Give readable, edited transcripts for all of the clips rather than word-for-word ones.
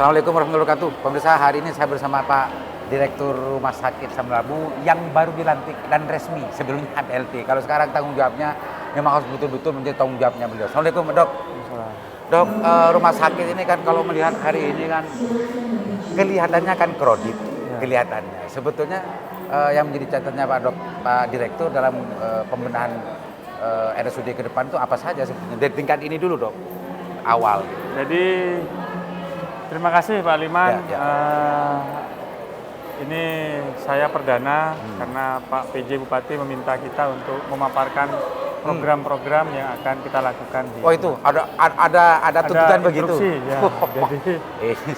Assalamualaikum warahmatullahi wabarakatuh. Pemirsa, hari ini saya bersama Pak Direktur Rumah Sakit Samlabu yang baru dilantik dan resmi, sebelumnya APLT. Kalau sekarang tanggung jawabnya memang harus betul-betul menjadi tanggung jawabnya beliau. Assalamualaikum Dok. Dok, rumah sakit ini kan kalau melihat hari ini kan kelihatannya kan kredit, kelihatannya. Sebetulnya yang menjadi catatannya Pak Direktur dalam pembenahan RSUD ke depan itu apa saja sebetulnya? Dari tingkat ini dulu Dok, awal. Jadi terima kasih Pak Liman. Ini saya perdana karena Pak PJ Bupati meminta kita untuk memaparkan program-program yang akan kita lakukan. Oh itu ada tuntutan begitu. Ya. Jadi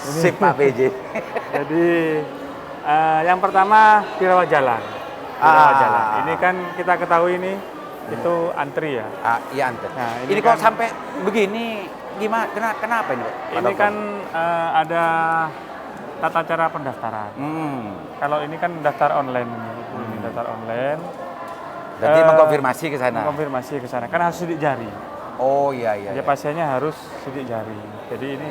sip Pak PJ. Jadi yang pertama di rawat jalan. Di rawat jalan. Ini kan kita ketahui ini itu antri ya. Iya antri. Nah, ini kok sampai begini gimana? Kenapa ini? Ini kan ada tata cara pendaftaran. Kalau ini kan daftar online ini daftar online. Jadi mengkonfirmasi ke sana. Mengkonfirmasi ke sana. Kan harus sidik jari. Oh iya. Jadi pasiennya harus sidik jari. Jadi ini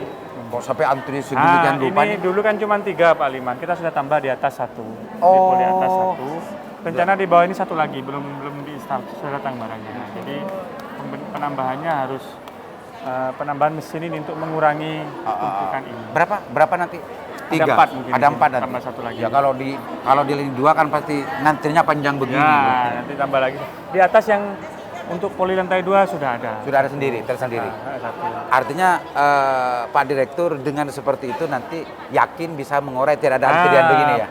kok sampai antri sedemikian rupa. Ini dulu kan cuma 3 Pak Liman. Kita sudah tambah di atas 1. Oh. Di atas 1. Rencana di bawah ini 1 lagi, belum diinstal, sudah datang barangnya. Jadi penambahannya harus penambahan mesin ini untuk mengurangi tumpukan ini. Berapa nanti? 3. Ada 4 mungkin. Ada 4 nanti. Tambah 1 lagi. Ya kalau di lini 2 kan pasti nantinya panjang begini. Ya, nanti tambah lagi. Di atas yang untuk poli lantai 2 sudah ada. Sudah ada tersendiri. Artinya Pak Direktur dengan seperti itu nanti yakin bisa mengurai tidak ada antrian begini ya?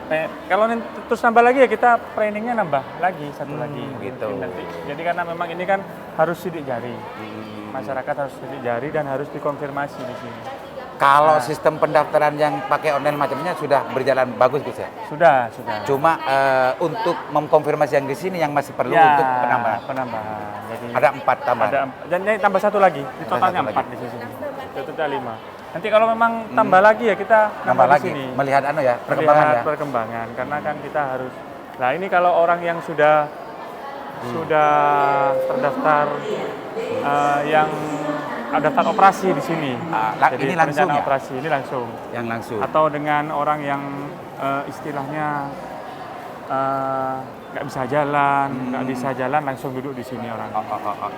Kalau terus nambah lagi ya kita trainingnya nambah lagi 1 lagi. Gitu. Nanti. Jadi karena memang ini kan harus sidik jari. Masyarakat harus sidik jari dan harus dikonfirmasi di sini. Kalau sistem pendaftaran yang pakai online macamnya sudah berjalan bagus Gus ya? Sudah. Cuma untuk mengkonfirmasi yang di sini yang masih perlu untuk penambahan. Jadi ada 4 tambahan. Dan tambah 1 lagi. Di totalnya 4 di sini. Totalnya 5. Nanti kalau memang tambah lagi ya kita nambah lagi. Di sini. Melihat perkembangan karena kan kita harus. Nah, ini kalau orang yang sudah terdaftar yang daftar operasi di sini. Jadi ini langsung ya? Operasi ini langsung. Yang langsung. Atau dengan orang yang istilahnya nggak bisa jalan, langsung duduk di sini orang.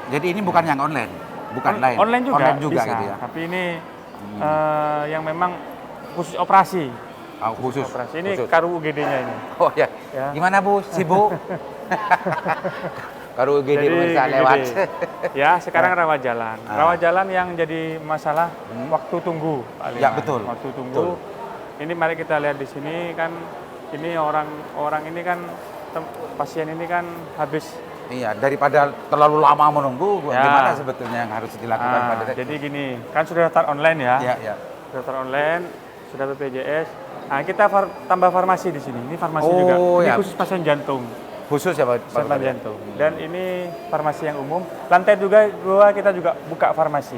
Jadi ini bukan yang online, bukan lain. Online juga bisa, gitu ya. Tapi ini yang memang khusus operasi. Khusus operasi. Ini karu UGD-nya ini. Oh ya. Gimana Bu? Sibuk? Karu UGD pemirsa lewat. Ya, sekarang rawat jalan. Rawat jalan yang jadi masalah waktu tunggu. Ya, betul. Waktu tunggu. Ini mari kita lihat di sini kan ini orang ini kan pasien ini kan habis. Iya, daripada terlalu lama menunggu, gimana sebetulnya yang harus dilakukan Pak Direktur? Jadi gini, kan sudah daftar online ya. Iya. Sudah daftar online, sudah BPJS. Nah, kita tambah farmasi di sini. Ini farmasi juga. Ini khusus pasien jantung. Khusus ya Pak? Pasien jantung. Dan ini farmasi yang umum. Lantai 2 kita juga buka farmasi.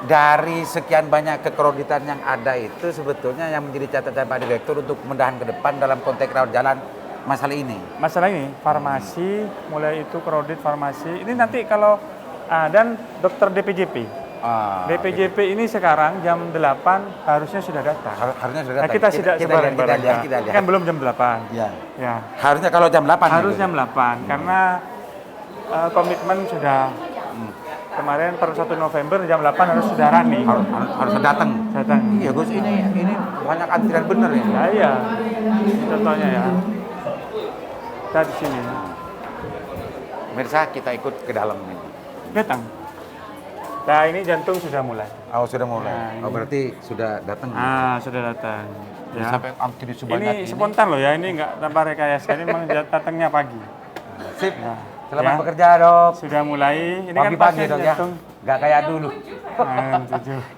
Dari sekian banyak kekreditan yang ada itu sebetulnya yang menjadi catatan Pak Direktur untuk pembenahan ke depan dalam konteks rawat jalan masalah ini. Masalah ini farmasi, mulai itu kredit farmasi. Ini nanti kalau dan dokter DPJP. DPJP ini sekarang jam 8 harusnya sudah datang. Harusnya sudah datang. Nah, kita lihat. Kan belum jam 8. Ya. Harusnya kalau jam 8. Harus jam 8 karena komitmen sudah kemarin per 1 November jam 8 harus sudah running. Harus datang. Iya Gus, ini banyak antrian bener ya. Iya. Contohnya ya. Kita di sini. Pemirsa, kita ikut ke dalam ini. Datang. Nah, ini jantung sudah mulai. Oh, sudah mulai. Nah, berarti sudah datang. Sudah datang. Ya. Sampai antri sebanyak ini spontan loh ya, ini enggak tanpa rekayasa. Ini memang datangnya pagi. Sip. Selamat bekerja, Dok. Sudah mulai. Ini pagi-pagi, kan Dok ya. Enggak kayak dulu.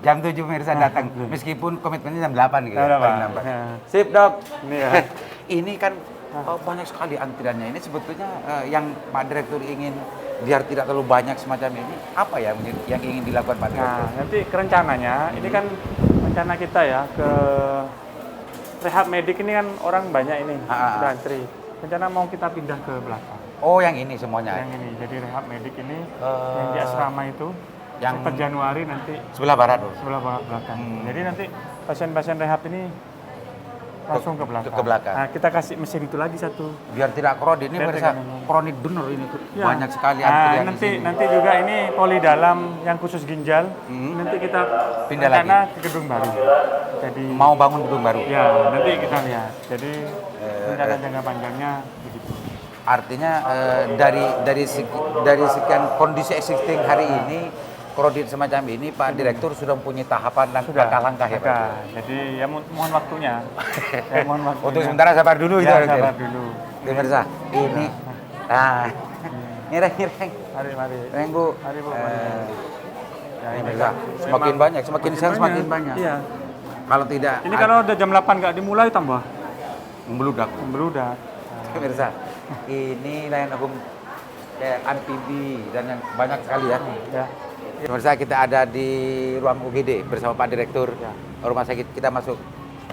Jam 7 pemirsa datang. Meskipun komitmennya jam 8 gitu. Sip, Dok. Ini ya. Ini kan banyak sekali antriannya. Ini sebetulnya yang Pak Direktur ingin biar tidak terlalu banyak semacam ini, apa ya yang ingin dilakukan Pak Direktur? Nah, nanti rencananya, ini kan rencana kita ya ke rehab medik ini kan orang banyak ini, sudah antri. Rencana mau kita pindah ke belakang. Oh, yang ini semuanya? Yang ini, jadi rehab medik ini yang di asrama itu, yang per Januari nanti. Sebelah barat? Sebelah barat belakang. Jadi nanti pasien-pasien rehab ini langsung ke belakang. Ke belakang. Nah, kita kasih mesin itu lagi satu. Biar tidak krodit. Ini Biar pemirsa, tidak krodit bener ini tuh. Ya. Banyak sekali Nah, antrian di nanti sini. nanti juga ini poli dalam yang khusus ginjal. Nanti kita Pindah rencana ke gedung baru. Jadi Mau bangun gedung baru. ya nanti kita lihat. Jadi rencana jangka panjangnya begitu. Artinya dari sekian kondisi existing hari ini, krodit semacam ini, Pak Direktur sudah mempunyai tahapan dan langkah-langkah ya, Pak? Sudah. Jadi ya mohon waktunya. Ya, mohon waktunya. Untuk sementara sabar dulu gitu, Ya, Pak. sabar dulu. Pemirsa, ini, nah, nyereng. Mari. Reng, Bu. Mari, Bu. Ya, Ini ini pemirsa, kan semakin memang- banyak, semakin siang semakin banyak. Iya. Kalau tidak, Ini kalau udah jam 8 nggak dimulai tambah membeludak. membeludak. Pemirsa, ini layanan umum kayak amfibi dan yang banyak sekali ya. Ya. Pemirsa, kita ada di ruang UGD bersama Pak Direktur Ya. Rumah Sakit. Kita masuk.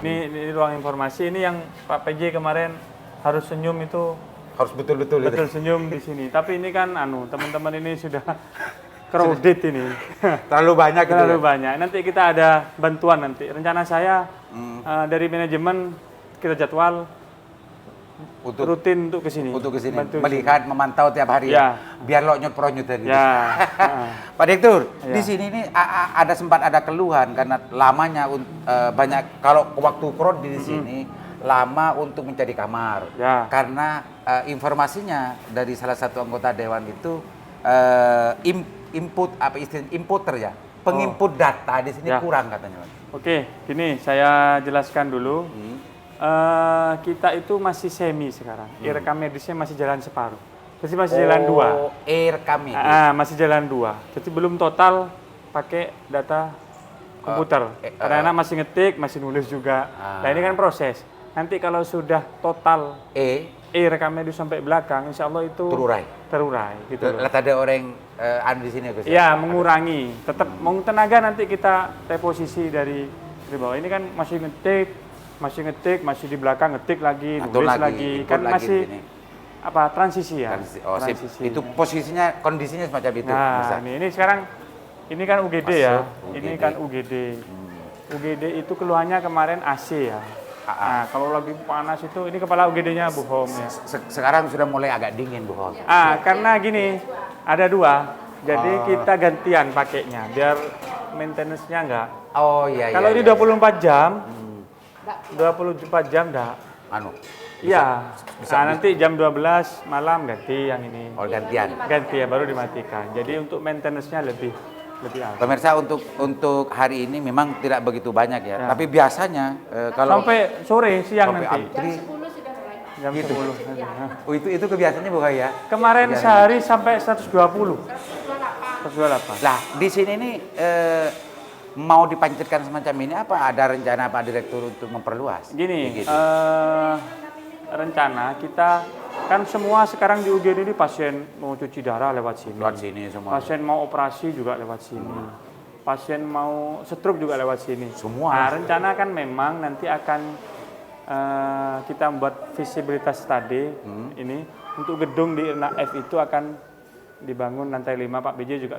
Ini ruang informasi. Ini yang Pak PJ kemarin harus senyum itu Harus betul-betul itu. betul senyum di sini. Tapi ini kan teman-teman ini sudah crowded ini. Terlalu banyak gitu. Terlalu Ya? banyak. Nanti kita ada bantuan nanti. Rencana saya dari manajemen kita jadwal Untuk rutin untuk ke sini. ke sini, Bantu melihat, memantau tiap hari Ya. Biar lo nyut-pronyut gitu. Ya. Pak Direktur, Ya. di sini ini sempat ada keluhan karena lamanya banyak kalau waktu krodit di sini lama untuk mencari kamar. Ya. Karena informasinya dari salah satu anggota dewan itu input apa istilahnya inputer ya. Penginput data di sini Ya. kurang katanya, Pak. Oke, gini saya jelaskan dulu. Kita itu masih semi sekarang. Rekam medisnya masih jalan separuh. Jadi masih jalan 2. Kami. Masih jalan 2. Jadi belum total pakai data komputer. Karena anak masih ngetik, masih nulis juga. Nah ini kan proses. Nanti kalau sudah total rekam medis sampai belakang, insya Allah itu terurai gitu loh. Lihat ada orang di sini Gus. Ya, mengurangi. Tetap mau tenaga nanti kita reposisi dari bawah. Ini kan masih ngetik, masih di belakang ngetik lagi, nulis lagi. Kan masih transisi ya. Transisi. Itu posisinya, kondisinya semacam itu. Nah, ini sekarang ini kan UGD ya. UGD. Ini kan UGD. UGD itu keluhannya kemarin AC ya. Nah, kalau lagi panas itu ini kepala UGD-nya Bu Hom ya. Sekarang sudah mulai agak dingin Bu Hom. Karena gini, ada 2. Jadi kita gantian pakainya biar maintenance-nya enggak. Oh iya. Kalau ini 24 jam, 24 jam enggak. Iya. Nanti jam 12 malam ganti yang ini. Gantian. Ganti ya baru dimatikan. Jadi untuk maintenance-nya lebih awal. Pemirsa, untuk hari ini memang tidak begitu banyak ya. Tapi biasanya kalau sampai sore siang sampai nanti. antri, Jam gitu. 10. itu kebiasaannya bukan ya? Kemarin sehari sampai 120. 128. Lah, di sini nih mau dipancitkan semacam ini apa ada rencana Pak Direktur untuk memperluas? Gini, Gitu. rencana kita kan semua sekarang di UGD ini pasien mau cuci darah lewat sini. Lewat sini semua. Pasien mau operasi juga lewat sini. Pasien mau stroke juga lewat sini. Semua. Nah, rencana kan memang nanti akan kita membuat visibilitas study ini untuk gedung di Irna F itu akan dibangun lantai 5. Pak BJ juga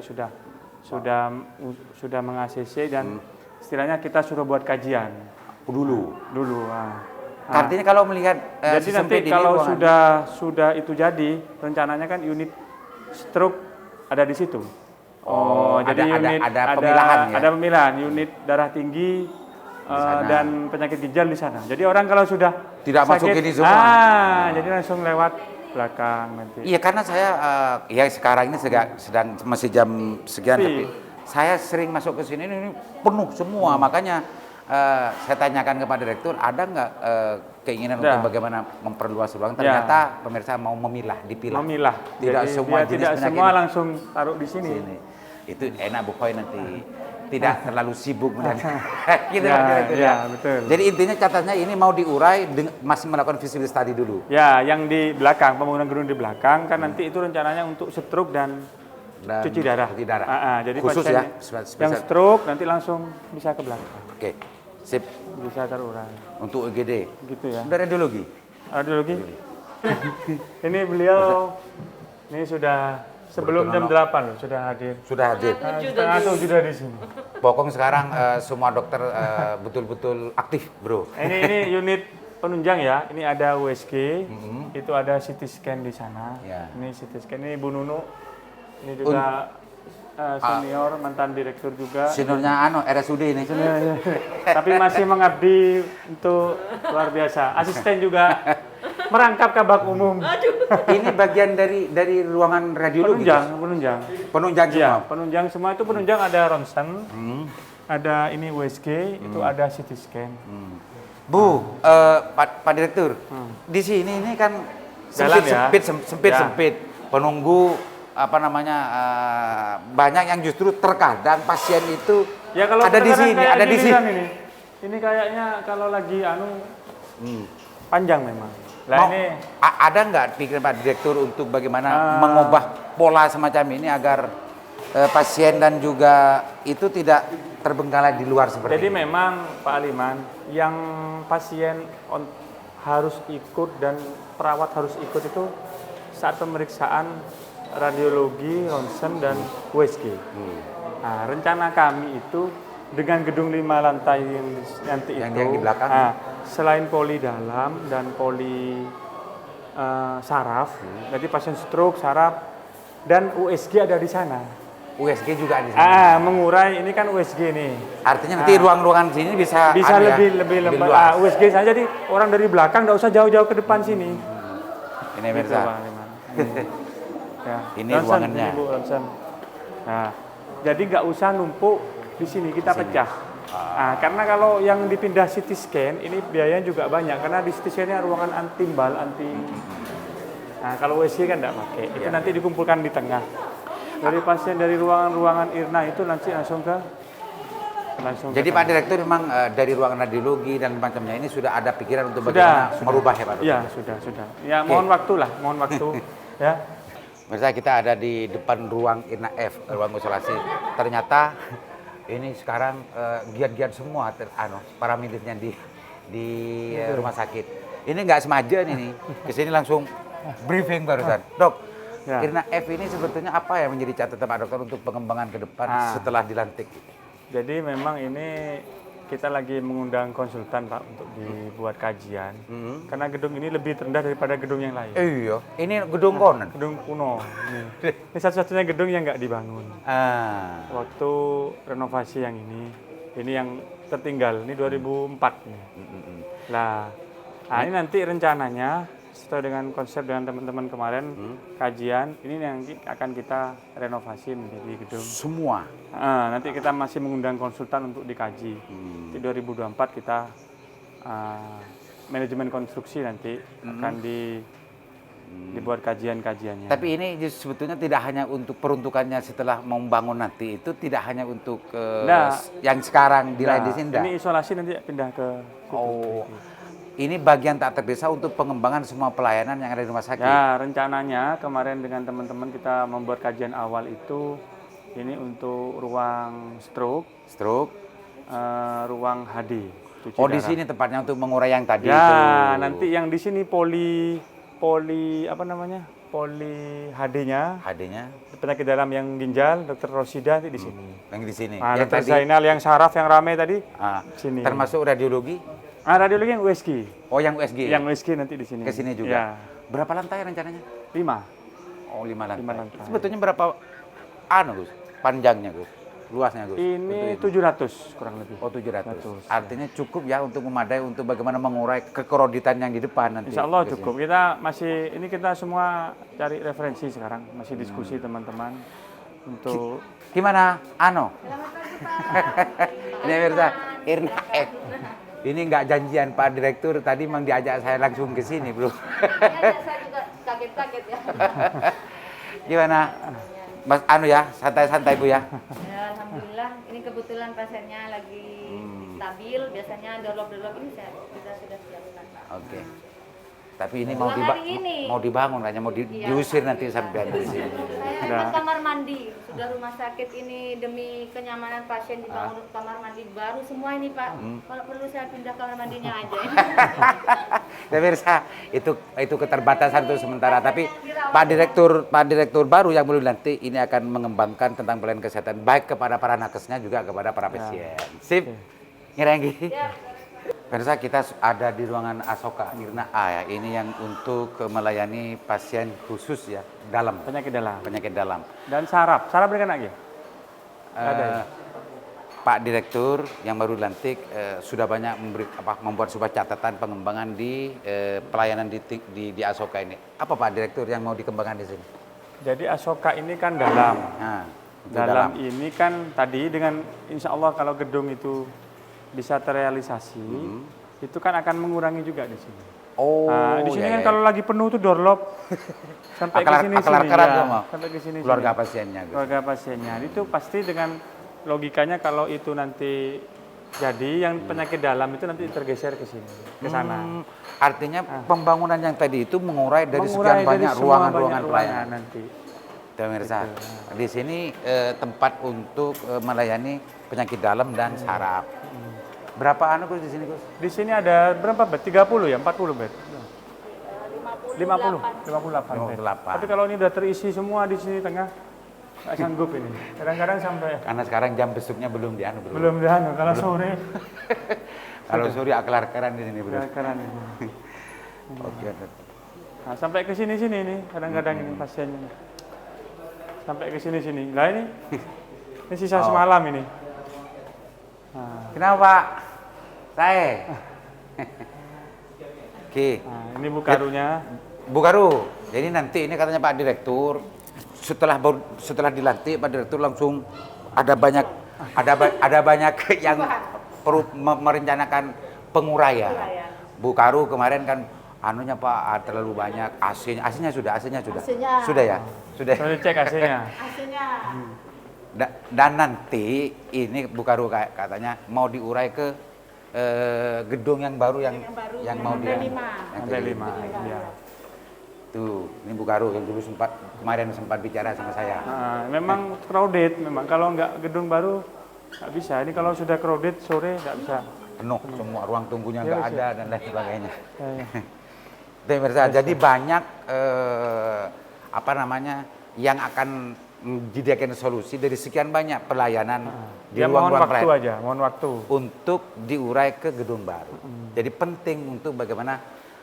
sudah meng-ACC dan istilahnya kita suruh buat kajian dulu. Artinya kalau melihat jadi nanti kalau sudah itu jadi, rencananya kan unit stroke ada di situ. Jadi ada pemilahan ya? Ada pemilahan unit darah tinggi dan penyakit ginjal di sana. Jadi orang kalau sudah tidak sakit, masuk ini semua. jadi langsung lewat belakang nanti. Iya, karena saya sekarang ini sedang masih jam sekian, tapi saya sering masuk ke sini ini penuh semua. Makanya saya tanyakan kepada Direktur, ada nggak keinginan untuk bagaimana memperluas ruang? Ternyata pemirsa mau dipilah. Memilah. Tidak jadi semua jenis tidak penyakit semua langsung taruh di sini. Itu enak Bu Khoi nanti. Tidak terlalu sibuk dan gitu ya, betul. Jadi intinya catanya ini mau diurai masih melakukan visibility study dulu. Ya, yang di belakang pembangunan gedung di belakang kan nanti itu rencananya untuk stroke dan cuci darah. Jadi khusus pasien ya. Yang stroke nanti langsung bisa ke belakang. Oke. Sip. Bisa terurai. Untuk UGD. Gitu ya. Udah radiologi. Radiologi. Ini beliau ini sudah Sebelum jam 8 loh, sudah hadir. Sudah hadir. Setengah 7 sudah di sini. Pokoknya sekarang semua dokter betul-betul aktif, bro. Ini unit penunjang ya. Ini ada USG, itu ada CT scan di sana. Ya. Ini CT scan, ini Bu Nunu. Ini juga senior, mantan direktur juga. Seniornya RSUD ini. Tapi masih mengabdi untuk luar biasa. Asisten juga merangkap kabak umum. Ini bagian dari ruangan radiologi. Penunjang. Penunjang semua. Ya, penunjang semua itu penunjang ada ronsen, ada ini USG, itu ada CT scan. Bu, Pak Direktur, di sini ini kan Jalan ya? sempit. Penunggu banyak yang justru terkadang pasien itu Ya kalau ada di sini, kayak ada di gini sini. kan ini kayaknya kalau lagi panjang memang. Lah ini Ada nggak pikiran Pak Direktur untuk bagaimana mengubah pola semacam ini agar pasien dan juga itu tidak terbengkalai di luar seperti jadi ini? memang Pak Aliman, yang pasien harus ikut dan perawat harus ikut itu saat pemeriksaan radiologi, ronsen, dan USG. Nah, rencana kami itu dengan gedung 5 lantai yang nanti Yang itu, di belakang. selain poli dalam dan poli saraf, jadi pasien stroke, saraf, dan USG ada di sana. USG juga ada di sini. Mengurai, ini kan USG nih. Artinya nanti ruang-ruangan sini bisa lebih lembab. USG saja, jadi orang dari belakang nggak usah jauh-jauh ke depan sini. Ini Gitu, Mirza. Pak Aliman. Ya. Ini Ronsen, ruangannya. ini Bu, ronsen. Nah, jadi nggak usah numpuk di sini, kita pecah. Nah, karena kalau yang dipindah CT scan ini biayanya juga banyak karena di CT scan-nya ruangan anti timbal, Nah, kalau USG kan nggak pakai. Itu nanti dikumpulkan di tengah. Dari pasien dari ruangan IRNA itu nanti langsung ke Jadi Pak Direktur memang dari ruangan radiologi dan macamnya ini sudah ada pikiran untuk bagaimana merubah ya Pak Dokter? Iya, sudah. Ya, mohon waktu lah, ya. Misalnya kita ada di depan ruang IRNA F, ruang isolasi. Ternyata ini sekarang giat-giat semua para medisnya di rumah sakit. Ini nggak semaja nih, kesini langsung briefing barusan. Dok, IRNA F ini sebetulnya apa yang menjadi catatan Pak Dokter untuk pengembangan ke depan setelah dilantik? Jadi memang ini kita lagi mengundang konsultan Pak untuk dibuat kajian. Karena gedung ini lebih rendah daripada gedung yang lain. Iya, ini gedung konon. Gedung kuno. Ini satu-satunya gedung yang nggak dibangun. Waktu renovasi yang ini yang tertinggal. Ini 2004 nih. Nah, ini nanti rencananya sesuai dengan konsep dengan teman-teman kemarin kajian ini yang akan kita renovasi menjadi gedung semua. Nanti kita masih mengundang konsultan untuk dikaji. Di 2024 kita manajemen konstruksi nanti akan dibuat kajian-kajiannya. Tapi ini sebetulnya tidak hanya untuk peruntukannya setelah membangun nanti, itu tidak hanya untuk yang sekarang di sini. Ini isolasi nanti pindah ke situ. Ini bagian tak terpisah untuk pengembangan semua pelayanan yang ada di rumah sakit. Ya, rencananya kemarin dengan teman-teman kita membuat kajian awal itu ini untuk ruang stroke, ruang HD. Di sini tempatnya untuk mengurai yang tadi ya, itu. Nanti yang di sini poli HD-nya. Penyakit dalam yang ginjal, Dr. Rosida nanti di sini. Yang di sini. Yang Dr. Zainal yang saraf yang ramai tadi. Sini. Termasuk radiologi? Radiologi yang USG. Yang USG. Yang USG nanti di sini. Ke sini juga. Ya. Berapa lantai rencananya? 5. 5 lantai. 5 lantai. Sebetulnya berapa Gus? Panjangnya Gus? Luasnya Gus? Ini 700 kurang lebih. 700. Artinya cukup ya untuk memadai untuk bagaimana mengurai kekroditan yang di depan nanti. Insya Allah cukup. Kita semua cari referensi sekarang, masih diskusi teman-teman untuk gimana? Ini Mirza, IRNA F. Ini nggak janjian Pak Direktur, tadi memang diajak saya langsung ke sini, Bro. Saya juga kaget-kaget ya. Gimana? Mas santai-santai Bu ya. Ya, alhamdulillah, ini kebetulan pasiennya lagi stabil, biasanya dorlop-dorlop ini kita sudah siapkan, Pak. Oke. Tapi ini mau dibangun kayaknya, mau diusir nanti sampai di sini. Saya kamar mandi, sudah rumah sakit ini demi kenyamanan pasien dibangun kamar mandi baru semua ini Pak. Kalau perlu saya pindah kamar mandinya aja. Pemirsa, itu keterbatasan untuk sementara. Tapi Pak Direktur baru yang baru dilantik ini akan mengembangkan tentang pelayanan kesehatan baik kepada para nakesnya juga kepada para pasien. Sip, Ngirenggi. Pemirsa, kita ada di ruangan Asoka Irna A ya. Ini yang untuk melayani pasien khusus ya, dalam. Penyakit dalam. Penyakit dalam. Dan saraf berikan lagi. Ada ya? Pak Direktur yang baru dilantik sudah banyak membuat sebuah catatan pengembangan di pelayanan di Asoka ini. Apa Pak Direktur yang mau dikembangkan di sini? Jadi Asoka ini kan dalam. Nah, dalam ini kan tadi dengan insya Allah kalau gedung itu bisa terrealisasi, itu kan akan mengurangi juga di sini. Oh, nah, di sini kan kalau lagi penuh tuh doorlock sampai ke sini sampai ke sini. Keluarga pasiennya. Gitu. Keluarga pasiennya itu pasti dengan logikanya kalau itu nanti jadi yang penyakit dalam itu nanti tergeser ke sini, ke sana. Artinya pembangunan yang tadi itu mengurai dari sekian banyak ruangan-ruangan pelayanan nanti. Pemirsa, di sini tempat untuk melayani penyakit dalam dan saraf. Berapa Gus di sini, Gus? Di sini ada berapa bed? 30 ya? 40 bed? 58 bed. Tapi kalau ini udah terisi semua di sini tengah, nggak sanggup ini. Kadang-kadang sampai. Karena sekarang jam besuknya belum dianu, Bro. Belum dianu. Kalau sore. Kalau sore aklar-akaran di sini, Bro. Aklar-akaran ini. Oke. Nah, sampai ke sini-sini nih, kadang-kadang ini pasiennya. Sampai ke sini-sini. Lah ini sisa semalam ini. Nah. Kenapa, Pak? Saya. Oke. Nah, ini Bu Karunya. Bu Karu, jadi nanti ini katanya Pak Direktur setelah dilantik Pak Direktur langsung ada banyak yang perlu merencanakan penguraian. Bu Karu kemarin kan anunya Pak terlalu banyak AC-nya sudah. Sudah ya? Sudah. Sudah dicek AC-nya. Dan nanti ini Bu Karu katanya mau diurai ke gedung yang baru yang mau dia Lantai 5. Ya. Tuh, ini Bu Karu yang dulu kemarin sempat bicara sama saya. Nah, memang crowded, memang kalau nggak gedung baru nggak bisa. Ini kalau sudah crowded sore nggak bisa. Penuh semua, ruang tunggunya nggak ada dan lain sebagainya. Ya. Jadi banyak yang akan dijadikan solusi dari sekian banyak pelayanan di ruang-ruang pelayanan. Mohon waktu untuk diurai ke gedung baru. Jadi penting untuk bagaimana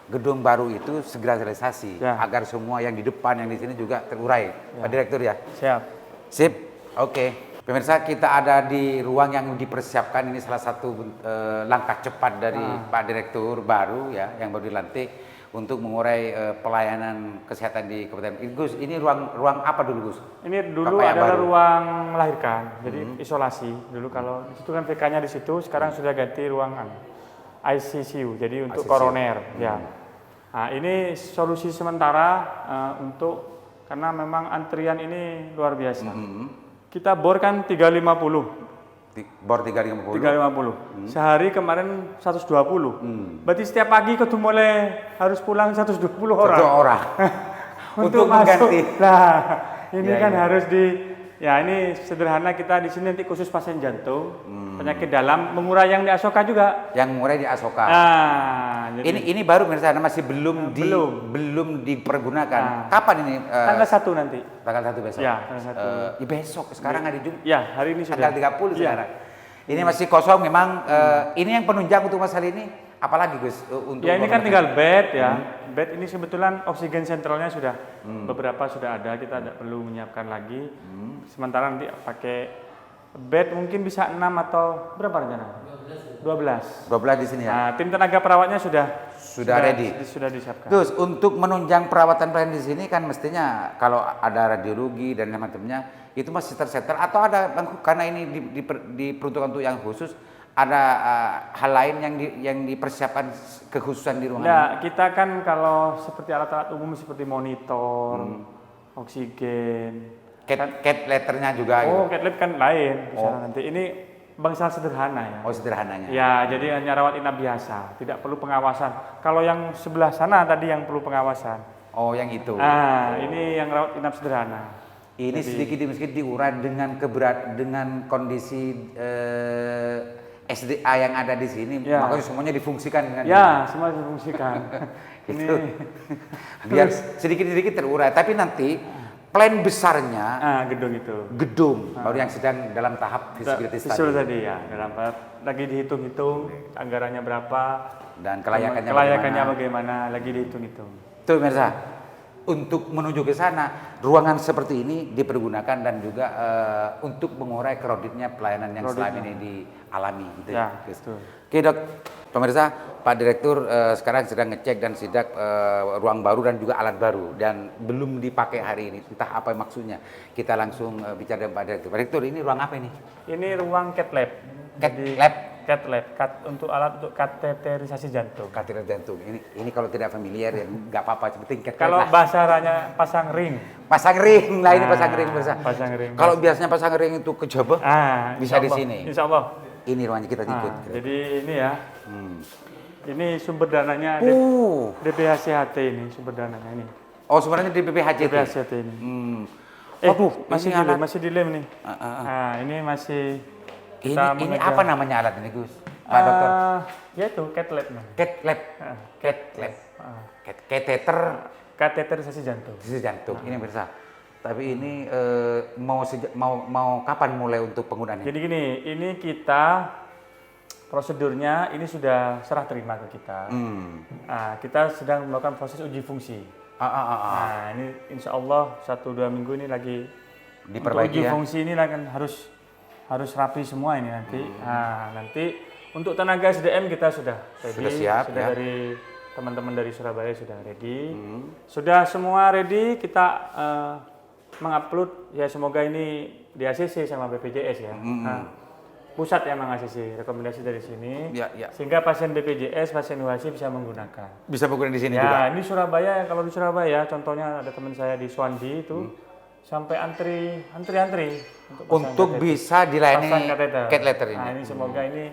gedung baru itu segera realisasi agar semua yang di depan yang di sini juga terurai. Pak Direktur ya. Siap. Sip. Oke. Pemirsa, kita ada di ruang yang dipersiapkan. Ini salah satu langkah cepat dari Pak Direktur baru ya yang baru dilantik untuk mengurai pelayanan kesehatan di Kabupaten. Gus, ini ruang apa dulu, Gus? Ini dulu adalah ruang melahirkan, jadi isolasi. Dulu kalau itu kan VK-nya di situ, sekarang sudah ganti ruang ICCU, jadi untuk koroner. Ya. Nah, ini solusi sementara karena memang antrian ini luar biasa. Kita bor kan 350. Bor 350. 350. Sehari kemarin 120. Berarti setiap pagi kudu mulai harus pulang 120 orang. 1 orang. Untuk mengganti. Nah, ini kan harus ini sederhana kita di sini nanti khusus pasien jantung, penyakit dalam, mengurai yang di Asoka juga. Yang mengurai di Asoka. Nah, jadi ini baru misalnya masih belum dipergunakan. Kapan ini? Tanggal 1 nanti. Tanggal 1 besok. Ya, tanggal 1. Besok, sekarang hari Jumat. Ya, hari ini sudah. Tanggal 30 sekarang. Ini masih kosong memang. Ini yang penunjang untuk masalah ini. Apalagi Gus? Untuk ya ini kan tinggal bed ya. Bed ini kebetulan oksigen sentralnya sudah beberapa sudah ada. Kita tidak perlu menyiapkan lagi. Sementara nanti pakai bed mungkin bisa 6 atau berapa rencana? 12 di sini ya. Nah, tim tenaga perawatnya sudah ready. Sudah disiapkan. Terus untuk menunjang perawatan pelayanan di sini kan mestinya kalau ada radiologi dan macamnya itu masih tersetel atau ada karena ini diperuntukkan untuk yang khusus ada hal lain yang dipersiapkan kekhususan di ruangan. Nah, kita kan kalau seperti alat-alat umum seperti monitor, oksigen, cat letternya juga. Oh, cat lab kan lain. Nanti ini bangsal sederhana ya. Oh, sederhananya. Ya, jadi hanya rawat inap biasa, tidak perlu pengawasan. Kalau yang sebelah sana tadi yang perlu pengawasan. Oh, yang itu. Nah, ini yang rawat inap sederhana. Ini sedikit demi sedikit diurai dengan kondisi SDA yang ada di sini, Ya. makanya semuanya difungsikan dengan Ya, semua difungsikan. Ini itu. Biar sedikit-sedikit terurai. Tapi nanti plan besarnya gedung itu. gedung baru yang sedang dalam tahap feasibility Visual study tadi ya, dalam lagi dihitung-hitung anggarannya berapa, dan kelayakannya bagaimana, lagi dihitung-hitung. Tuh Mirza, untuk menuju ke sana, ruangan seperti ini dipergunakan dan juga untuk mengurai kreditnya pelayanan yang selama ini dialami. Gitu. Ya, Guys. betul. Oke dok, pemirsa, Pak Direktur sekarang sedang ngecek dan sidak ruang baru dan juga alat baru dan belum dipakai hari ini. Entah apa maksudnya. Kita langsung bicara dengan Pak Direktur. Pak Direktur, ini ruang apa ini? Ini ruang CAT lab. CAT lab, untuk alat untuk kateterisasi jantung. Kateter jantung. Ini kalau tidak familiar ya nggak apa-apa, penting CAT lab Kalau lah. bahasa aranya pasang ring. Pasang ring lah, ini pasang ring pemirsa. Pasang ring. Kalau biasanya pasang ring itu kejebak, bisa di insyaallah. sini. Insyaallah. Ini ruangnya kita ikut. Jadi ini ya. Hmm. Ini sumber dananya DPHCHT ini sumber dananya ini. Oh sebenarnya di BPHCT. DPHCT ini. Waduh, Masih di lem nih. Nah, ini masih kita ini mengejar. apa namanya alat ini Gus? Pak Dokter. Ya itu CAT lab. CAT lab. CAT lab. Kateter Kateterisasi jantung. sisi jantung. Ini pemirsa. Tapi ini mau kapan mulai untuk penggunaannya? Jadi gini, ini kita prosedurnya ini sudah serah terima ke kita. Nah, kita sedang melakukan proses uji fungsi. Nah, ini insya Allah 1-2 minggu ini lagi Diperbaiki uji ya? fungsi ini akan harus rapi semua ini nanti. Nah, nanti untuk tenaga SDM kita sudah ready. Sudah siap, sudah ya? dari teman-teman dari Surabaya sudah ready. Sudah semua ready, kita mengupload ya, semoga ini di ACC sama BPJS ya. Nah, pusat yang meng-ACC, rekomendasi dari sini. Ya, ya. Sehingga pasien BPJS, pasien UHC bisa menggunakan. Bisa menggunakan di sini Ya, juga. ini Surabaya, kalau di Surabaya contohnya ada teman saya di Swandi itu sampai antri Untuk bisa dilayani pasang kateter. CAT letter ini. Nah, ini semoga ini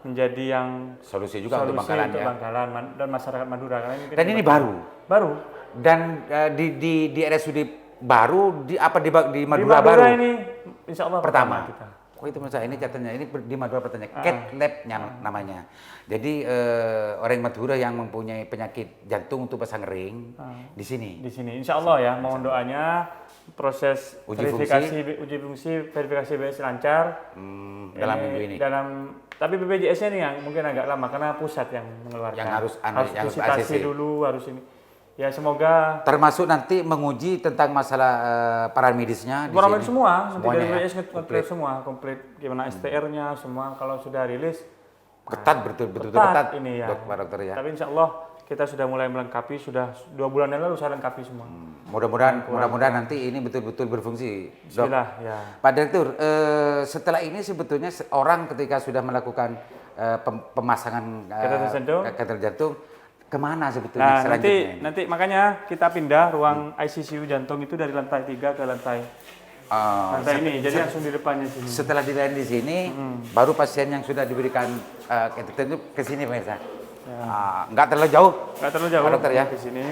menjadi yang Solusi juga untuk Bangkalan ya. Bangkalan dan masyarakat Madura karena ini Dan ini baru. baru. Dan di RSUD baru di Madura, Madura baru. ini insya Allah Pertama. kita. Oh itu Mas, ini catatnya, ini di Madura pertanyaan CAT lab-nya namanya. Jadi orang Madura yang mempunyai penyakit jantung untuk pasang ring di sini. Di sini insya Allah ya, mohon doanya proses Uji uji fungsi verifikasi BPJS lancar dalam minggu ini. Tapi BPJS-nya nih yang mungkin agak lama karena pusat yang mengeluarkan. Yang harus yang harus visitasi ACC. dulu, harus ini. Ya semoga Termasuk nanti menguji tentang masalah paramedisnya di orang sini. semua, nanti Semuanya dari ya, BPJS komplit semua, komplit gimana STR-nya semua kalau sudah rilis ketat betul ketat ini ya. Pak Dokter ya. Tapi insya Allah kita sudah mulai melengkapi, sudah 2 bulan yang lalu saya lengkapi semua. Mudah-mudahan nanti ini betul-betul berfungsi. Dok. Bismillah ya. Pak Direktur, setelah ini sebetulnya orang ketika sudah melakukan pemasangan kateter jantung, kemana sebetulnya Nah, selanjutnya? nanti makanya kita pindah ruang ICU jantung itu dari lantai 3 ke lantai ini. Jadi langsung di depannya sini. Setelah dilayani di sini, baru pasien yang sudah diberikan kateter itu ke sini pemirsa. Ya. Nggak terlalu jauh. Nggak terlalu jauh Pak Dokter ya. di sini.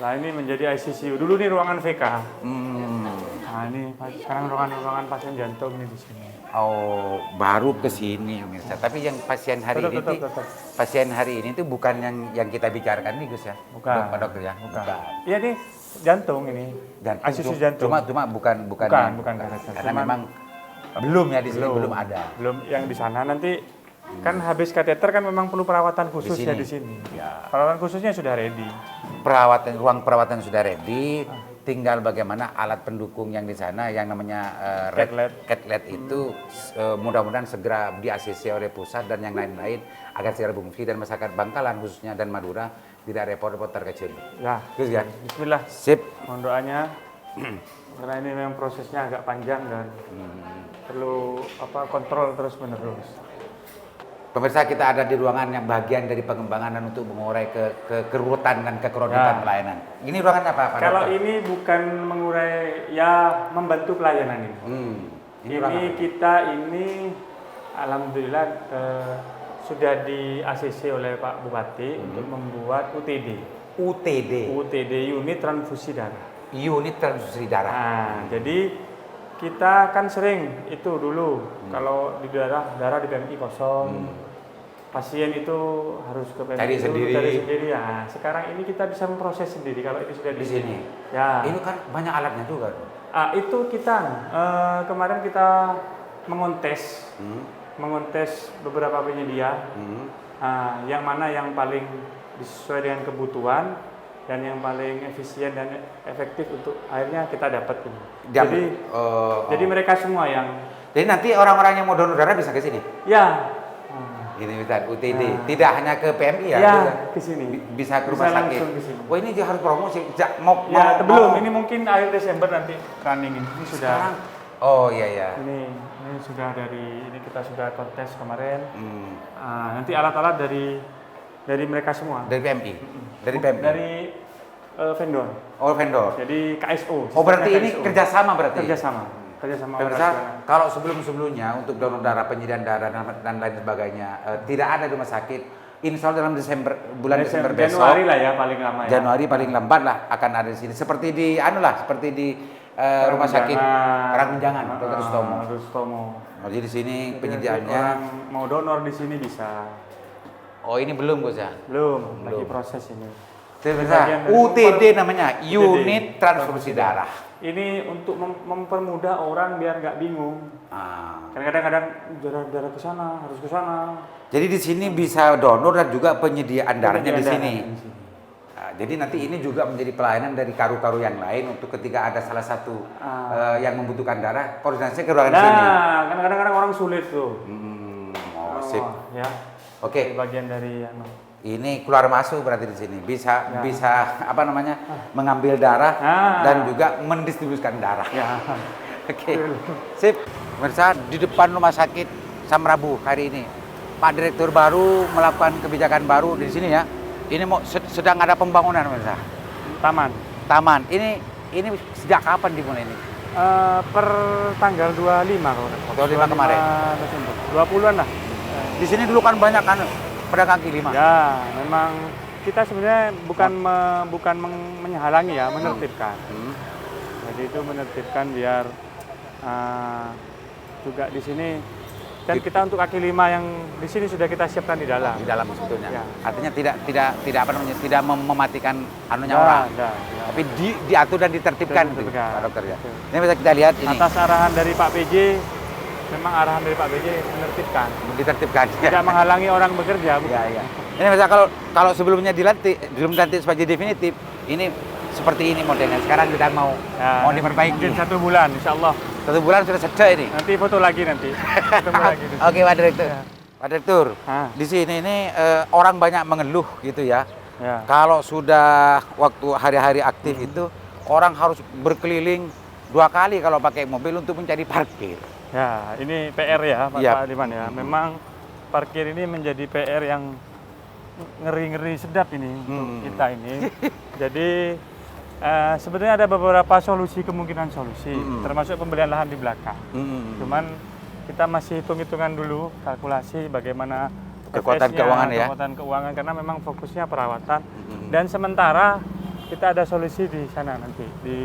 Nah, ini menjadi ICU. Dulu nih ruangan VK. Nah, ini sekarang ruangan pasien jantung ini di sini. Oh, baru ke sini pemirsa. Tapi yang pasien hari ini Tetap. pasien hari ini itu bukan yang kita bicarakan nih Gus ya. Bukan. Pak Dokter ya. Bukan. Iya nih jantung ini. ICU jantung. Cuma bukan kateter. karena memang belum ya di sini belum ada. Belum yang di sana nanti kan habis kateter kan memang perlu perawatan khusus Di ya sini. di sini. Ya. Perawatan khususnya sudah ready. Ruang perawatan sudah ready. Tinggal bagaimana alat pendukung yang di sana yang namanya CAT lab itu mudah-mudahan segera di ACC oleh pusat dan yang lain-lain agar segera berfungsi dan masyarakat Bangkalan khususnya dan Madura tidak repot-repot terkecil. Ya. Terus ya. Bismillah. Sip. Mohon doanya. Karena ini memang prosesnya agak panjang dan perlu kontrol terus-menerus. Pemirsa, kita ada di ruangan yang bagian dari pengembangan dan untuk mengurai keruwetan dan kekronikan pelayanan. Ini ruangan apa, Pak Kalau Dokter? ini bukan mengurai, ya membantu pelayanan ini. ruangan apa? Kita ini alhamdulillah sudah di ACC oleh Pak Bupati untuk membuat UTD. UTD. UTD unit transfusi darah. Unit transfusi darah. Nah, jadi Kita kan sering itu dulu kalau di darah di PMI kosong, pasien itu harus ke PMI Cari sendiri. cari sendiri ya. Sekarang ini kita bisa memproses sendiri kalau itu sudah Di sini. Ya. Ini kan banyak alatnya juga. Itu kita kemarin kita mengontes beberapa penyedia. Yang mana yang paling sesuai dengan kebutuhan dan yang paling efisien dan efektif untuk akhirnya kita dapat ini. Jadi mereka semua yang. Jadi nanti orang-orang yang mau donor darah bisa ke sini. Ya. Ini bisa UTD. Tidak hanya ke PMI ya. Ya, ke sini. Bisa ke rumah sakit. Langsung ke sini. Wah, ini harus promosi. Belum. Ini mungkin akhir Desember nanti running ini sudah. Sekarang. Oh iya. Ini sudah ini kita sudah kontes kemarin. Nanti alat-alat dari mereka semua. Dari PMI. Dari PMI. Dari vendor. Oh, vendor. Jadi KSO. Oh, berarti ini KSO. kerjasama berarti. Kerjasama Pemirsa, operasional. kalau sebelumnya untuk donor darah, penyediaan darah dan lain sebagainya tidak ada di rumah sakit. Insya Allah dalam bulan Desember besok. Januari lah ya paling lama ya. Januari paling lambat lah akan ada di sini. Seperti di seperti di rumah sakit Karangmenjangan, Dr. Rustomo. Oh, jadi di sini Jadi penyediaannya. orang mau donor di sini bisa. Oh, ini belum Gus ya? Belum, lagi proses ini. Pemirsa, UTD namanya, Unit Transfusi Darah. Ini untuk mempermudah orang biar nggak bingung. Karena kadang-kadang darah ke sana, harus ke sana. Jadi di sini bisa donor dan juga penyediaan darahnya di sini. Jadi nanti ini juga menjadi pelayanan dari karu-karu yang lain untuk ketika ada salah satu yang membutuhkan darah, koordinasinya ke ruangan sini. Nah, kadang-kadang orang sulit tuh. Sip. Ya. Oke. Bagian dari Ini keluar masuk berarti di sini bisa mengambil darah dan juga mendistribusikan darah. Ya. Oke. Sip. Pemirsa, di depan rumah sakit Samrabu hari ini Pak Direktur baru melakukan kebijakan baru di sini ya. Ini sedang ada pembangunan pemirsa. Taman. Ini sejak kapan dimulai ini? Per tanggal 25 kalau nggak salah. 25 kemarin. 20-an lah. Di sini dulu kan banyak kan pedagang kaki lima. Ya, memang kita sebenarnya bukan menghalangi ya, menertibkan. Jadi itu menertibkan biar juga di sini dan kita untuk kaki lima yang di sini sudah kita siapkan di dalam. Di dalam sebetulnya. Ya. Artinya tidak mematikan anunya orang. Tapi diatur dan ditertibkan itu, Pak Dokter ya. Ini bisa kita lihat ini. Atas arahan dari Pak PJ, memang arahan dari Pak PJ menertibkan. Ditertibkan. Tidak menghalangi orang bekerja. Iya. Ini bisa kalau sebelumnya belum dilantik sebagai definitif, ini seperti ini modelnya. Sekarang kita mau diperbaiki. Mungkin 1 bulan, insya Allah. 1 bulan sudah selesai ini. Nanti foto lagi nanti. Ketemu lagi. Oke, Pak Direktur. Ya. Pak Direktur, di sini ini orang banyak mengeluh gitu ya. Kalau sudah waktu hari-hari aktif itu orang harus berkeliling 2 kali kalau pakai mobil untuk mencari parkir. Ya, ini PR ya, Pak Aliman ya. Memang parkir ini menjadi PR yang ngeri-ngeri sedap ini untuk kita ini. Jadi sebenarnya ada beberapa kemungkinan solusi, termasuk pembelian lahan di belakang. Cuman kita masih hitung-hitungan dulu, kalkulasi bagaimana kekuatan keuangan ya. Kekuatan keuangan karena memang fokusnya perawatan. Dan sementara kita ada solusi di sana nanti di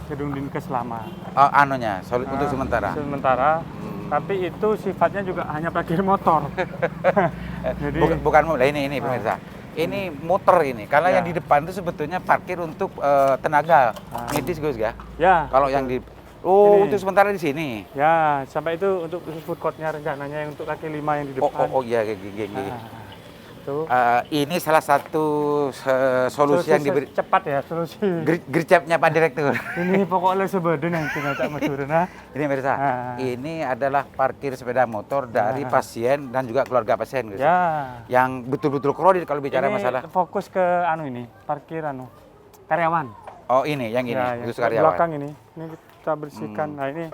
Gedung Dinkes lama. Untuk sementara. Sementara. Tapi itu sifatnya juga hanya parkir motor. Jadi bukan mobil. Ini pemirsa. Ini motor ini. Kalau yang di depan itu sebetulnya parkir untuk tenaga medis Gus ya. Ya. Kalau yang di untuk sementara di sini. Ya, sampai itu untuk food court-nya rencananya untuk kaki lima yang di depan. Iya, ini salah satu solusi yang diberi cepat ya, solusi. Gercepnya Pak Direktur. Ini pokoknya sebeden yang tak maturna. Ini pemirsa, ini adalah parkir sepeda motor dari pasien dan juga keluarga pasien Gus. Ya. Yang betul-betul kredit kalau bicara ini masalah. Fokus ke parkir karyawan. Oh, ini yang ini, khusus karyawan. Belakang ini kita bersihkan. Nah, ini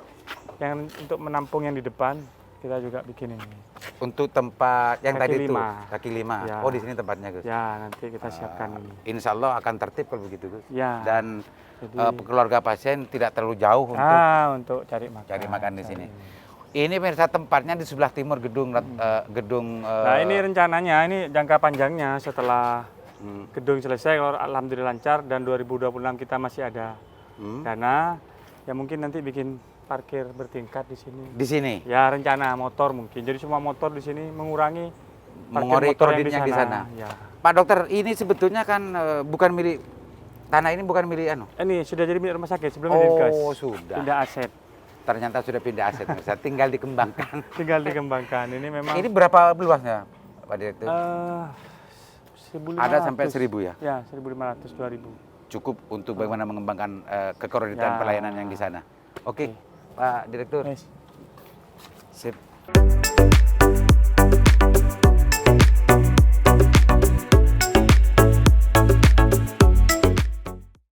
yang untuk menampung yang di depan kita juga bikin ini. Untuk tempat yang kaki tadi lima. itu kaki lima. Ya. Oh, di sini tempatnya Gus. Ya, nanti kita siapkan ini. Insya Allah akan tertib kalau begitu Gus. Ya. Dan keluarga pasien tidak terlalu jauh untuk cari makan di sini. Ini pemirsa tempatnya di sebelah timur gedung. Nah, ini rencananya, ini jangka panjangnya setelah gedung selesai, kalau alhamdulillah lancar dan 2026 kita masih ada dana, ya mungkin nanti bikin parkir bertingkat di sini. Di sini Ya rencana motor mungkin. Jadi semua motor di sini mengurangi parkir mengoreksi motor yang koordinnya di sana. Ya. Pak Dokter, ini sebetulnya kan bukan milik tanah ini bukan milik anu. Ini sudah jadi milik rumah sakit sebelumnya digas. Oh, sudah. Pindah aset. Ternyata sudah pindah aset, Mirsa. Tinggal dikembangkan. Tinggal dikembangkan. Ini memang Ini berapa luasnya, Pak Direktur? 1.500. Ada sampai 1.000 ya? Ya, 1.500, 2.000. Cukup untuk bagaimana mengembangkan kekoordinatan Ya. pelayanan yang di sana. Oke, Pak Direktur. Yes. Sip.